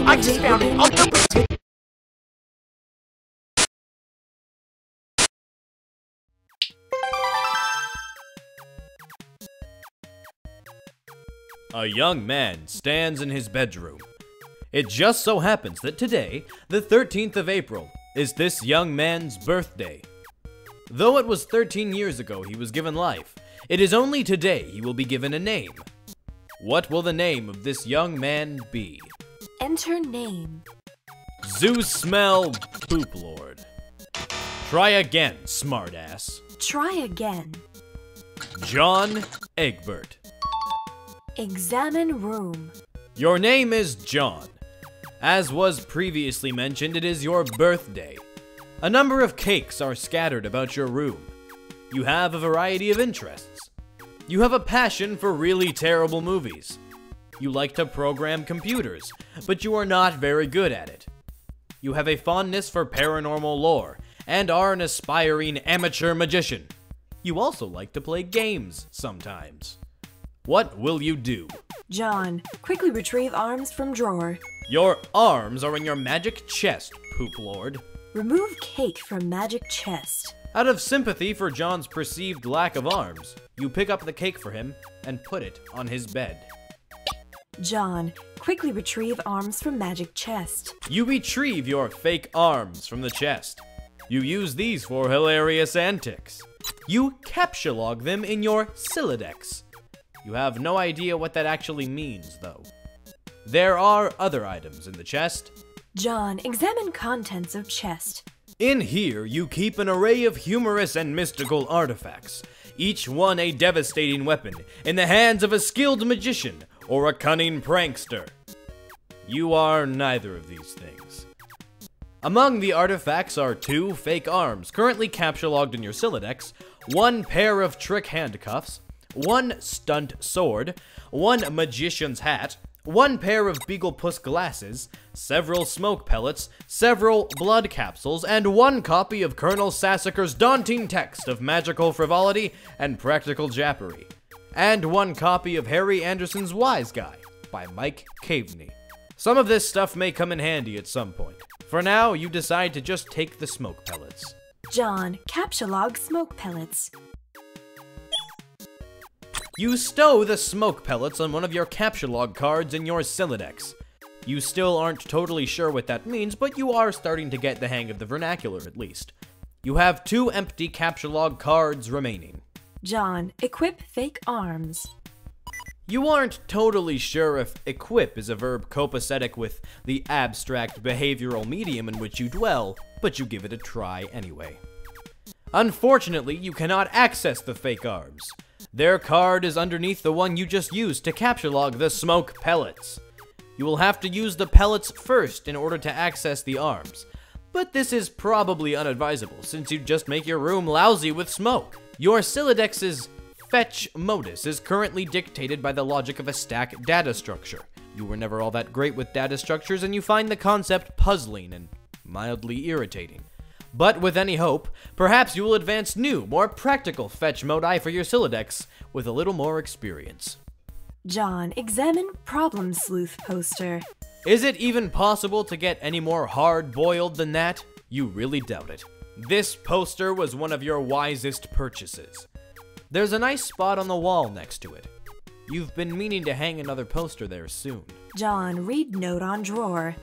I just found it. A young man stands in his bedroom. It just so happens that today, the 13th of April, is this young man's birthday. Though it was 13 years ago he was given life, it is only today he will be given a name. What will the name of this young man be? Enter name. Zeus Smell Poop Lord. Try again, smartass. Try again. John Egbert. Examine room. Your name is John. As was previously mentioned, it is your birthday. A number of cakes are scattered about your room. You have a variety of interests. You have a passion for really terrible movies. You like to program computers, but you are not very good at it. You have a fondness for paranormal lore, and are an aspiring amateur magician. You also like to play games sometimes. What will you do? John, quickly retrieve arms from drawer. Your arms are in your magic chest, Poop Lord. Remove cake from magic chest. Out of sympathy for John's perceived lack of arms, you pick up the cake for him and put it on his bed. John, quickly retrieve arms from magic chest. You retrieve your fake arms from the chest. You use these for hilarious antics. You captcha-log them in your Silodex. You have no idea what that actually means, though. There are other items in the chest. John, examine contents of chest. In here, you keep an array of humorous and mystical artifacts, each one a devastating weapon in the hands of a skilled magician or a cunning prankster. You are neither of these things. Among the artifacts are 2 fake arms currently captcha-logged in your Silodex, 1 pair of trick handcuffs, 1 stunt sword, 1 magician's hat, 1 pair of Beaglepuss glasses, several smoke pellets, several blood capsules, and 1 copy of Colonel Sassacre's daunting text of magical frivolity and practical jappery, and 1 copy of Harry Anderson's Wise Guy by Mike Caveney. Some of this stuff may come in handy at some point. For now, you decide to just take the smoke pellets. John, captcha-log smoke pellets. You stow the smoke pellets on one of your captcha-log cards in your Silodex. You still aren't totally sure what that means, but you are starting to get the hang of the vernacular at least. You have 2 empty captcha-log cards remaining. John, equip fake arms. You aren't totally sure if equip is a verb copacetic with the abstract behavioral medium in which you dwell, but you give it a try anyway. Unfortunately, you cannot access the fake arms. Their card is underneath the one you just used to captcha-log the smoke pellets. You will have to use the pellets first in order to access the arms, but this is probably unadvisable since you just make your room lousy with smoke. Your Silodex's fetch modus is currently dictated by the logic of a stack data structure. You were never all that great with data structures and you find the concept puzzling and mildly irritating. But with any hope, perhaps you will advance new, more practical fetch modi for your Silodex with a little more experience. John, examine problem sleuth poster. Is it even possible to get any more hard-boiled than that? You really doubt it. This poster was one of your wisest purchases. There's a nice spot on the wall next to it. You've been meaning to hang another poster there soon. John, read note on drawer.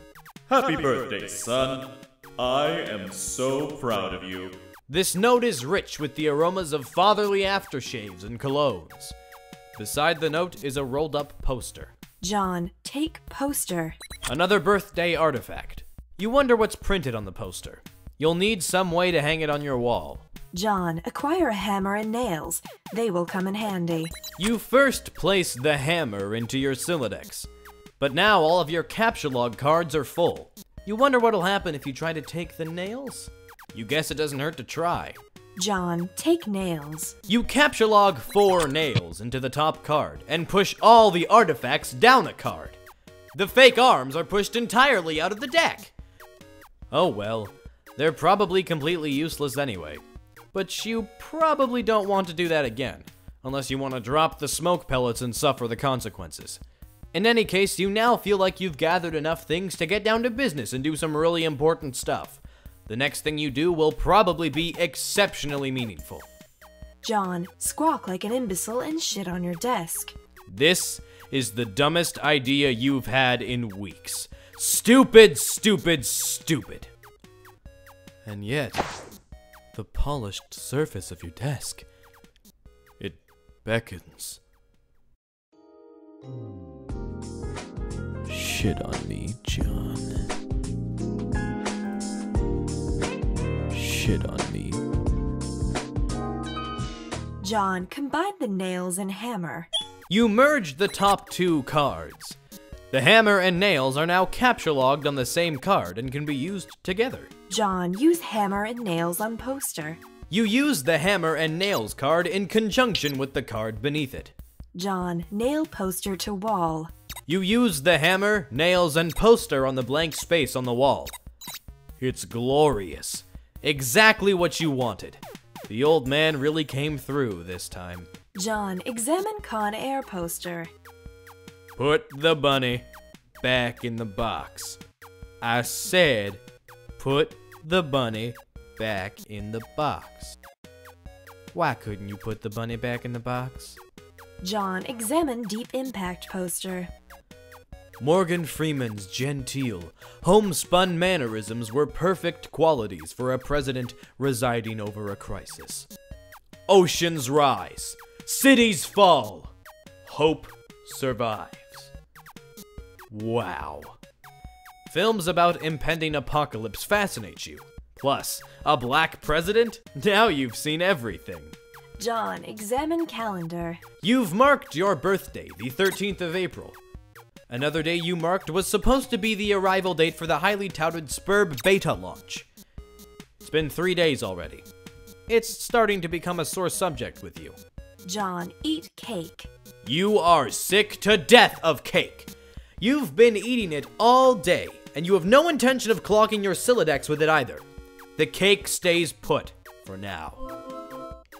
Happy birthday, son. I am so proud of you. This note is rich with the aromas of fatherly aftershaves and colognes. Beside the note is a rolled-up poster. John, take poster. Another birthday artifact. You wonder what's printed on the poster. You'll need some way to hang it on your wall. John, acquire a hammer and nails. They will come in handy. You first place the hammer into your Silodex, but now all of your captcha-log cards are full. You wonder what'll happen if you try to take the nails? You guess it doesn't hurt to try. John, take nails. You captcha-log 4 nails into the top card and push all the artifacts down the card. The fake arms are pushed entirely out of the deck. Oh well, they're probably completely useless anyway. But you probably don't want to do that again, unless you want to drop the smoke pellets and suffer the consequences. In any case, you now feel like you've gathered enough things to get down to business and do some really important stuff. The next thing you do will probably be exceptionally meaningful. John, squawk like an imbecile and shit on your desk. This is the dumbest idea you've had in weeks. Stupid, stupid, stupid. And yet, the polished surface of your desk, it beckons. Shit on me, John. Shit on me. John, combine the nails and hammer. You merged the top two cards. The hammer and nails are now capture logged on the same card and can be used together. John, use hammer and nails on poster. You use the hammer and nails card in conjunction with the card beneath it. John, nail poster to wall. You use the hammer, nails, and poster on the blank space on the wall. It's glorious. Exactly what you wanted. The old man really came through this time. John, examine Con Air poster. Put the bunny back in the box. I said, put the bunny back in the box. Why couldn't you put the bunny back in the box? John, examine Deep Impact poster. Morgan Freeman's genteel, homespun mannerisms were perfect qualities for a president residing over a crisis. Oceans rise, cities fall, hope survives. Wow. Films about impending apocalypse fascinate you. Plus, a black president? Now you've seen everything. John, examine calendar. You've marked your birthday, the 13th of April. Another day you marked was supposed to be the arrival date for the highly touted Spurb beta launch. It's been 3 days already. It's starting to become a sore subject with you. John, eat cake. You are sick to death of cake. You've been eating it all day, and you have no intention of clogging your Silodex with it either. The cake stays put, for now.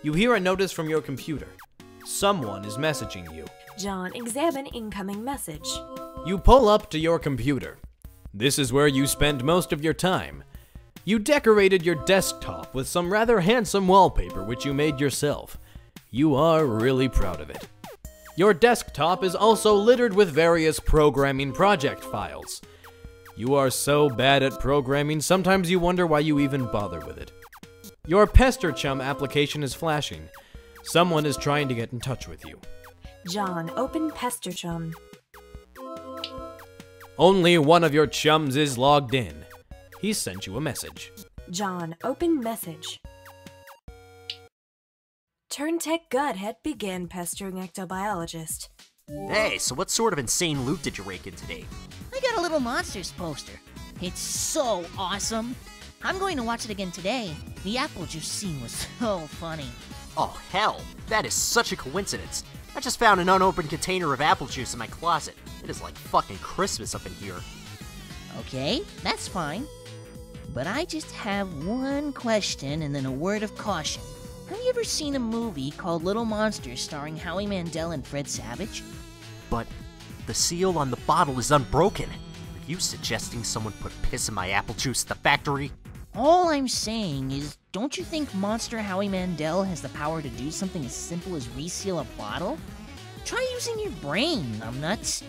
You hear a notice from your computer. Someone is messaging you. John, examine incoming message. You pull up to your computer. This is where you spend most of your time. You decorated your desktop with some rather handsome wallpaper which you made yourself. You are really proud of it. Your desktop is also littered with various programming project files. You are so bad at programming, sometimes you wonder why you even bother with it. Your PesterChum application is flashing. Someone is trying to get in touch with you. John, open Pesterchum. Only one of your chums is logged in. He sent you a message. John, open message. Turntech Godhead begin pestering ectobiologist. Hey, so what sort of insane loot did you rake in today? I got a little Monsters poster. It's so awesome. I'm going to watch it again today. The apple juice scene was so funny. Oh, hell. That is such a coincidence. I just found an unopened container of apple juice in my closet. It is like fucking Christmas up in here. Okay, that's fine. But I just have one question and then a word of caution. Have you ever seen a movie called Little Monsters starring Howie Mandel and Fred Savage? But the seal on the bottle is unbroken. Are you suggesting someone put piss in my apple juice at the factory? All I'm saying is, don't you think Monster Howie Mandel has the power to do something as simple as reseal a bottle? Try using your brain, numbnuts.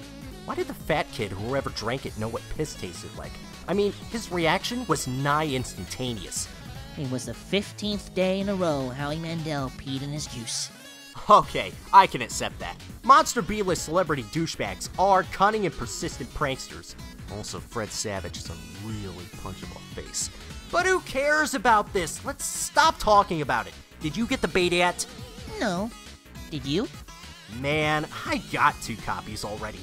Why did the fat kid who ever drank it know what piss tasted like? I mean, his reaction was nigh instantaneous. It was the 15th day in a row Howie Mandel peed in his juice. Okay, I can accept that. Monster B-list celebrity douchebags are cunning and persistent pranksters. Also, Fred Savage is a really punchable face. But who cares about this? Let's stop talking about it. Did you get the beta yet? No. Did you? Man, I got 2 copies already.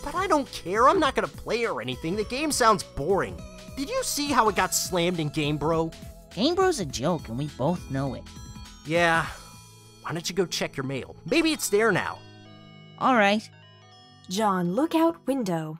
But I don't care, I'm not gonna play or anything, the game sounds boring. Did you see how it got slammed in Game Bro? Game Bro's a joke and we both know it. Yeah. Why don't you go check your mail? Maybe it's there now. Alright. John, look out window.